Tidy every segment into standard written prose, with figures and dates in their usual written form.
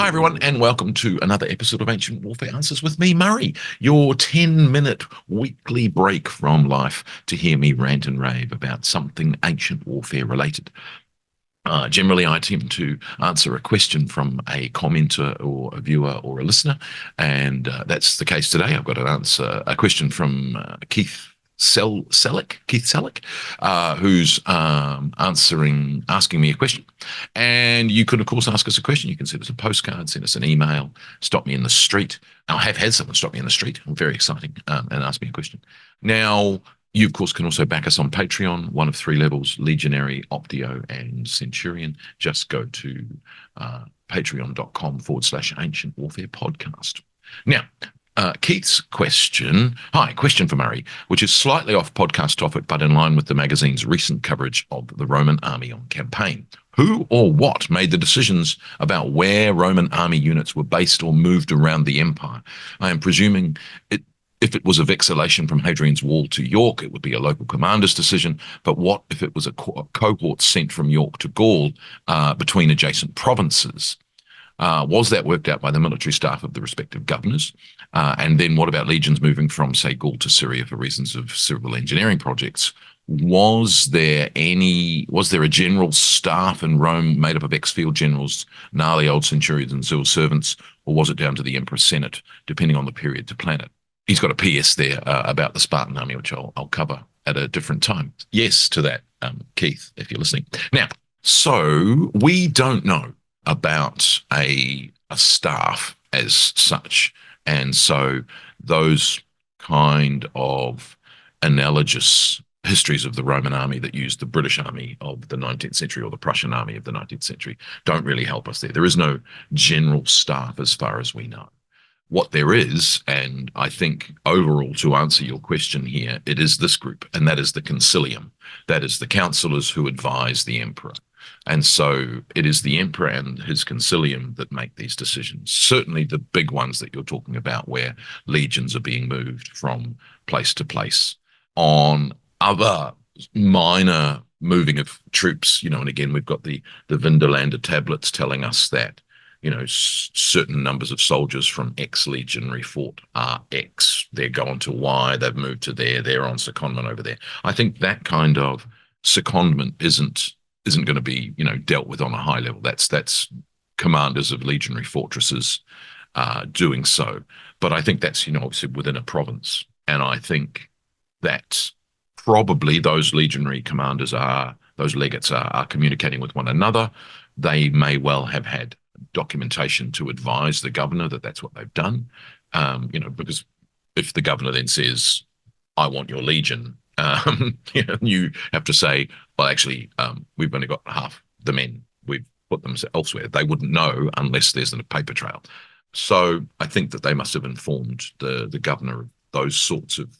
Hi, everyone, and welcome to another episode of Ancient Warfare Answers with me, Murray, your 10-minute weekly break from life to hear me rant and rave about something ancient warfare related. Generally, I attempt to answer a question from a commenter or a viewer or a listener, and that's the case today. I've got a question from Keith Selleck, who's asking me a question. And you could, of course, ask us a question. You can send us a postcard, send us an email, stop me in the street. I have had someone stop me in the street, very exciting, and ask me a question. Now, you, of course, can also back us on Patreon, one of three levels: Legionary, Optio, and Centurion. Just go to patreon.com/Ancient Warfare Podcast. Now, Keith's question, question for Murray, which is slightly off podcast topic, but in line with the magazine's recent coverage of the Roman army on campaign. Who or what made the decisions about where Roman army units were based or moved around the empire? I am presuming if it was a vexillation from Hadrian's Wall to York, it would be a local commander's decision. But what if it was a cohort sent from York to Gaul between adjacent provinces? Was that worked out by the military staff of the respective governors? And then what about legions moving from, say, Gaul to Syria for reasons of civil engineering projects? Was there a general staff in Rome made up of ex-field generals, gnarly old centurions and civil servants, or was it down to the emperor's senate, depending on the period to plan it? He's got a PS there about the Spartan army, which I'll cover at a different time. Yes to that, Keith, if you're listening. Now, so we don't know about a staff as such. And so those kind of analogous histories of the Roman army that used the British army of the 19th century or the Prussian army of the 19th century don't really help us there. There is no general staff as far as we know. What there is, and I think overall to answer your question here, it is this group, and that is the concilium. That is the councillors who advise the emperor. And so it is the emperor and his concilium that make these decisions. Certainly the big ones that you're talking about where legions are being moved from place to place. On other minor moving of troops, and again, we've got the Vindolander tablets telling us that, certain numbers of soldiers from X legionary fort are X. They're gone to Y, they've moved to there, they're on secondment over there. I think that kind of secondment isn't going to be, dealt with on a high level. That's commanders of legionary fortresses doing so. But I think that's, obviously within a province. And I think that probably those legionary commanders those legates are communicating with one another. They may well have had documentation to advise the governor that that's what they've done. Because if the governor then says, I want your legion, you have to say, well, actually, we've only got half the men. We've put them elsewhere. They wouldn't know unless there's a paper trail. So I think that they must have informed the governor of those sorts of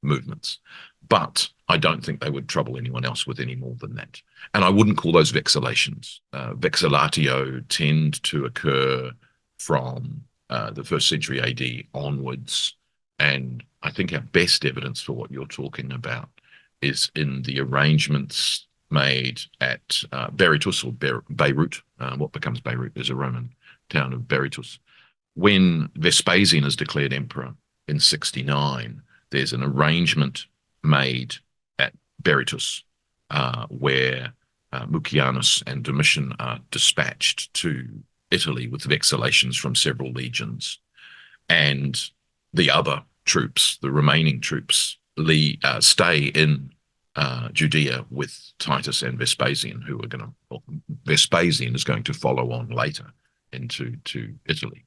movements. But I don't think they would trouble anyone else with any more than that. And I wouldn't call those vexillations. Vexillatio tend to occur from the 1st century AD onwards. And I think our best evidence for what you're talking about is in the arrangements made at Berytus or Beirut. What becomes Beirut is a Roman town of Berytus. When Vespasian is declared emperor in 69, there's an arrangement made at Berytus where Mucianus and Domitian are dispatched to Italy with vexations from several legions. And the other troops, the remaining troops, stay in Judea with Titus and Vespasian, Vespasian is going to follow on later into Italy.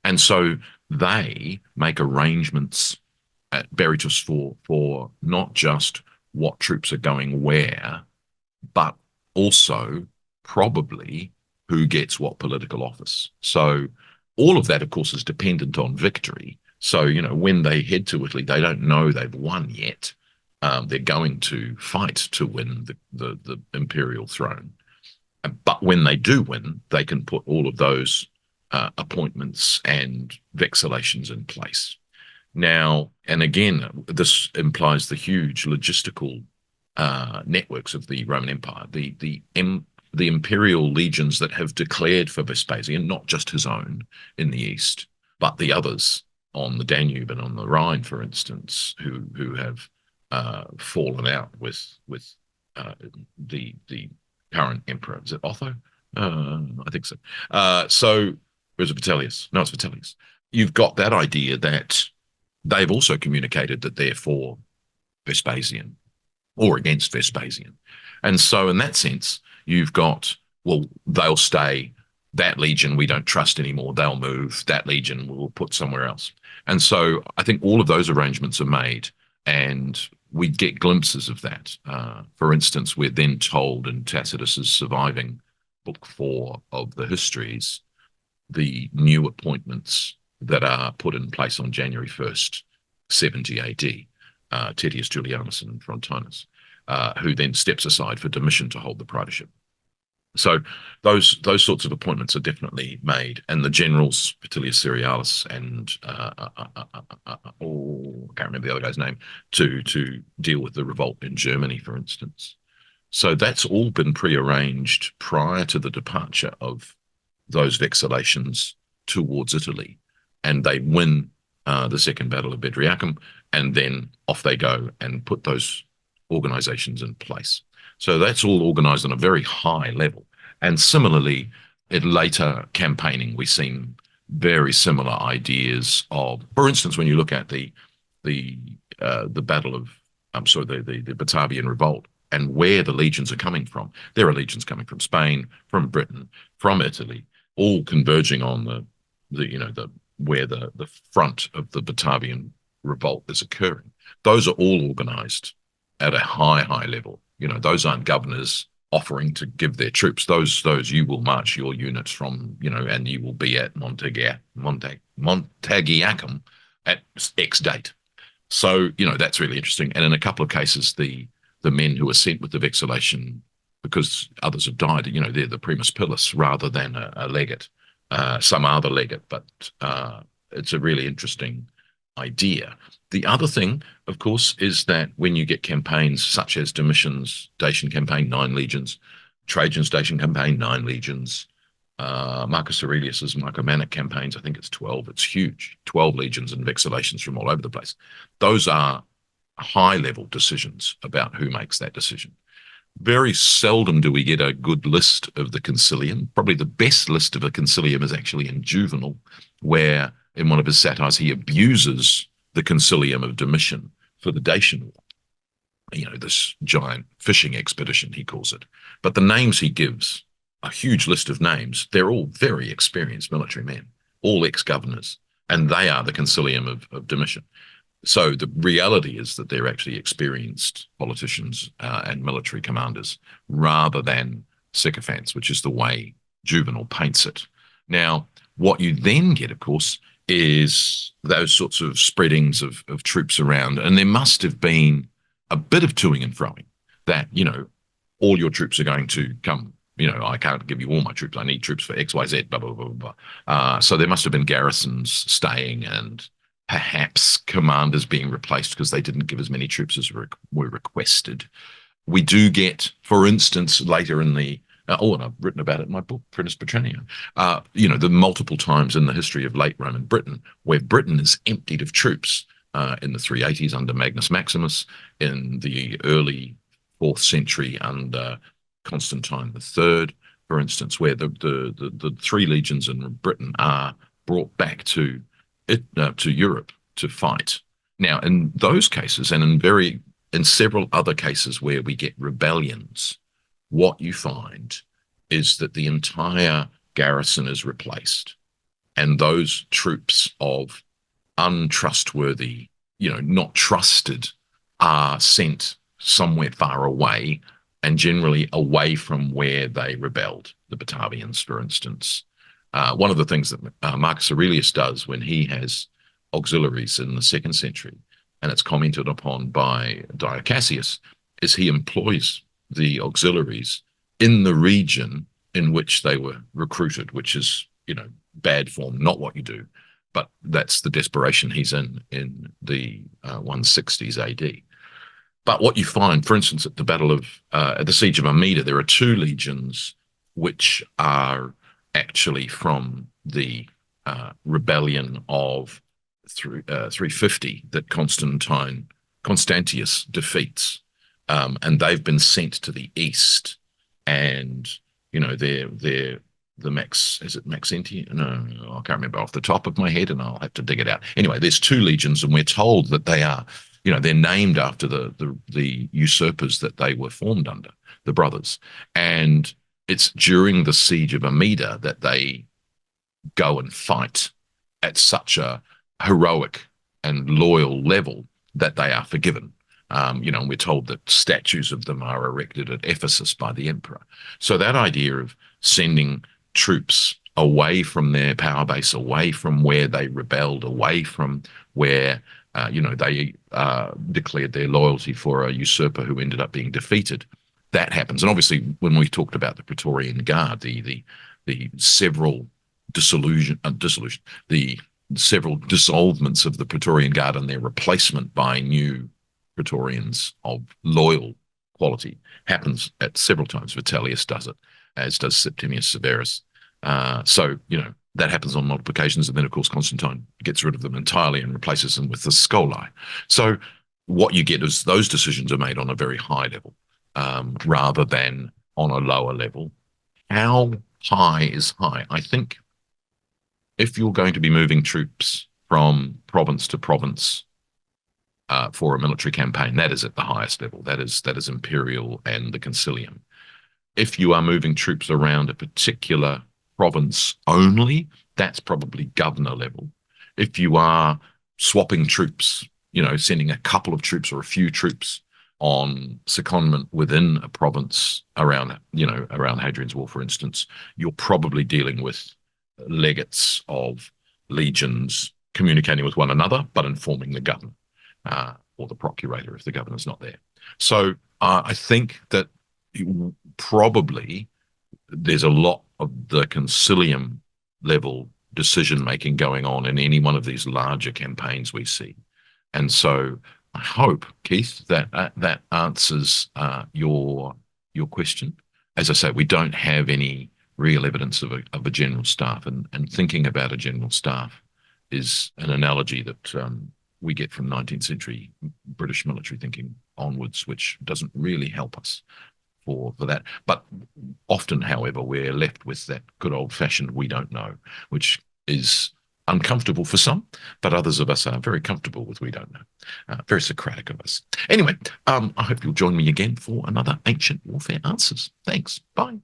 And so they make arrangements at Berytus for not just what troops are going where, but also probably who gets what political office. So all of that, of course, is dependent on victory. So, when they head to Italy, they don't know they've won yet. They're going to fight to win the imperial throne. But when they do win, they can put all of those appointments and vexillations in place. Now, and again, this implies the huge logistical networks of the Roman Empire. The the imperial legions that have declared for Vespasian, not just his own in the east, but the others on the Danube and on the Rhine, for instance, who have fallen out with the current emperor. Is it Otho? I think so. Or is it Vitellius? No, it's Vitellius. You've got that idea that they've also communicated that they're for Vespasian or against Vespasian. And so in that sense, you've got, well, they'll stay. That legion we don't trust anymore. They'll move. That legion we'll put somewhere else. And so I think all of those arrangements are made, and we get glimpses of that. For instance, we're then told in Tacitus's surviving book 4 of the histories, the new appointments that are put in place on January 1st, 70 AD, Tedius Julianus and Frontinus, who then steps aside for Domitian to hold the praetorship. So those sorts of appointments are definitely made, and the generals, Vitellius Cerealis and I can't remember the other guy's name, to deal with the revolt in Germany, for instance. So that's all been prearranged prior to the departure of those vexations towards Italy, and they win the Second Battle of Bedriacum, and then off they go and put those organizations in place. So that's all organized on a very high level. And similarly, in later campaigning, we've seen very similar ideas of, for instance, when you look at the battle of, the Batavian revolt and where the legions are coming from. There are legions coming from Spain, from Britain, from Italy, all converging on where the front of the Batavian revolt is occurring. Those are all organized at a high level. Those aren't governors offering to give their troops. Those you will march your units from, and you will be at Montagiacum at X date. So, that's really interesting. And in a couple of cases, the men who are sent with the vexillation, because others have died, they're the primus pilus rather than a legate. Some are the legate, but it's a really interesting idea. The other thing, of course, is that when you get campaigns such as Domitian's Dacian campaign, 9 legions, Trajan's Dacian campaign, 9 legions, Marcus Aurelius's Marcomannic campaigns, I think it's 12. It's huge, 12 legions and vexillations from all over the place. Those are high-level decisions about who makes that decision. Very seldom do we get a good list of the concilium. Probably the best list of a concilium is actually in Juvenal, where in one of his satires he abuses the concilium of Domitian for the Dacian War. This giant fishing expedition, he calls it. But the names he gives, a huge list of names, they're all very experienced military men, all ex-governors, and they are the concilium of Domitian. So the reality is that they're actually experienced politicians and military commanders rather than sycophants, which is the way Juvenal paints it. Now, what you then get, of course, is those sorts of spreadings of troops around. And there must have been a bit of toing and froing that, all your troops are going to come. I can't give you all my troops. I need troops for X, Y, Z, blah, blah, blah, blah. So there must have been garrisons staying and perhaps commanders being replaced because they didn't give as many troops as were requested. We do get, for instance, later in the and I've written about it in my book, Prentice Petrania, the multiple times in the history of late Roman Britain where Britain is emptied of troops in the 380s under Magnus Maximus, in the early 4th century under Constantine III, for instance, where the 3 legions in Britain are brought back to Europe to fight. Now, in those cases, and in several other cases where we get rebellions, what you find is that the entire garrison is replaced, and those troops of untrustworthy, not trusted, are sent somewhere far away, and generally away from where they rebelled. The Batavians, for instance. One of the things that Marcus Aurelius does when he has auxiliaries in the 2nd century, and it's commented upon by Dio Cassius, is he employs the auxiliaries in the region in which they were recruited, which is, bad form, not what you do. But that's the desperation he's in the 160s AD. But what you find, for instance, at the Siege of Amida, there are 2 legions which are actually from the rebellion of 350 that Constantius defeats, and they've been sent to the east, and they're the Maxentian? No, I can't remember off the top of my head, and I'll have to dig it out. Anyway, there's 2 legions, and we're told that they are, they're named after the usurpers that they were formed under, the brothers. And it's during the siege of Amida that they go and fight at such a heroic and loyal level that they are forgiven. And we're told that statues of them are erected at Ephesus by the emperor. So that idea of sending troops away from their power base, away from where they rebelled, away from where they declared their loyalty for a usurper who ended up being defeated, that happens. And obviously, when we talked about the Praetorian Guard, the several the several dissolvements of the Praetorian Guard and their replacement by new Praetorians of loyal quality happens at several times. Vitellius does it, as does Septimius Severus. So that happens on multiple occasions, and then of course Constantine gets rid of them entirely and replaces them with the Scholae. So what you get is those decisions are made on a very high level, rather than on a lower level. How high is high? I think if you're going to be moving troops from province to province for a military campaign, that is at the highest level. That is imperial and the concilium. If you are moving troops around a particular province only, that's probably governor level. If you are swapping troops, sending a couple of troops or a few troops on secondment within a province around Hadrian's War, for instance, you're probably dealing with legates of legions communicating with one another, but informing the governor or the procurator if the governor's not there. So I think that probably there's a lot of the concilium level decision making going on in any one of these larger campaigns we see. And so I hope, Keith, that answers your question. As I say, we don't have any real evidence of a general staff, and thinking about a general staff is an analogy that we get from 19th century British military thinking onwards, which doesn't really help us for that. But often, however, we're left with that good old-fashioned "we don't know," which is uncomfortable for some, but others of us are very comfortable with "we don't know." Very Socratic of us. Anyway, I hope you'll join me again for another Ancient Warfare Answers. Thanks. Bye.